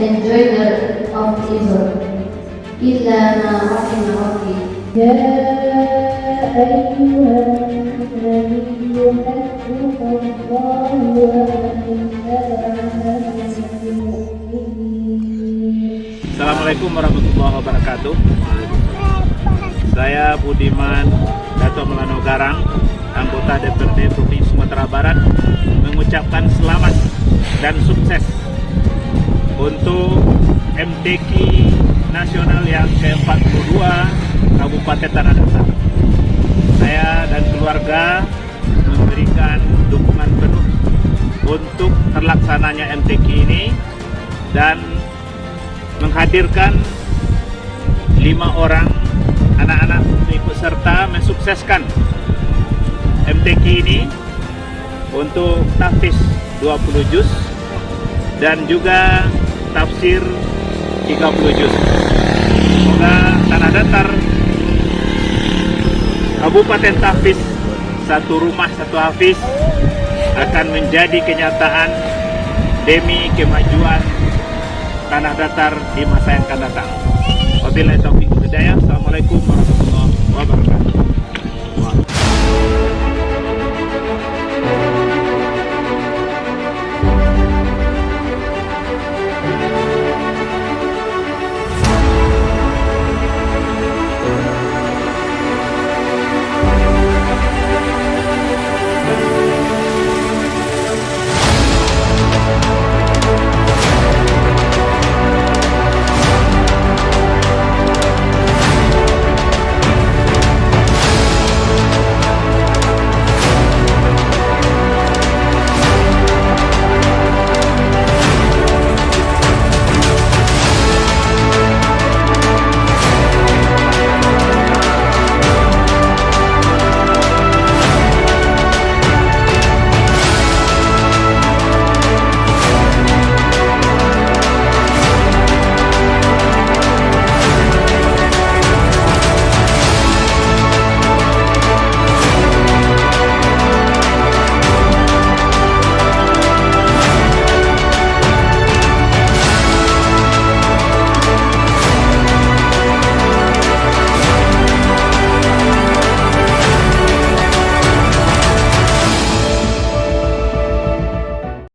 Enjoy the of Israel. إلا ما رحم ربي. يا أيها النبي حسبك الله ومن اتبعك من المؤمنين. Assalamualaikum warahmatullahi wabarakatuh. Saya Budiman Dato' Melano Garang, anggota DPRD Provinsi Sumatera Barat, mengucapkan selamat dan sukses untuk MTQ nasional yang ke-42 Kabupaten Tanah Datar. Saya dan keluarga memberikan dukungan penuh untuk terlaksananya MTQ ini dan menghadirkan 5 orang anak-anak ikut serta mensukseskan MTQ ini untuk tahfiz 20 juz dan juga tafsir 30 juz. Semoga Tanah Datar Kabupaten Tahfiz, satu rumah satu hafiz, akan menjadi kenyataan demi kemajuan Tanah Datar di masa yang akan datang. Wabillahi taufiq wal hidayah. Assalamualaikum warahmatullahi wabarakatuh.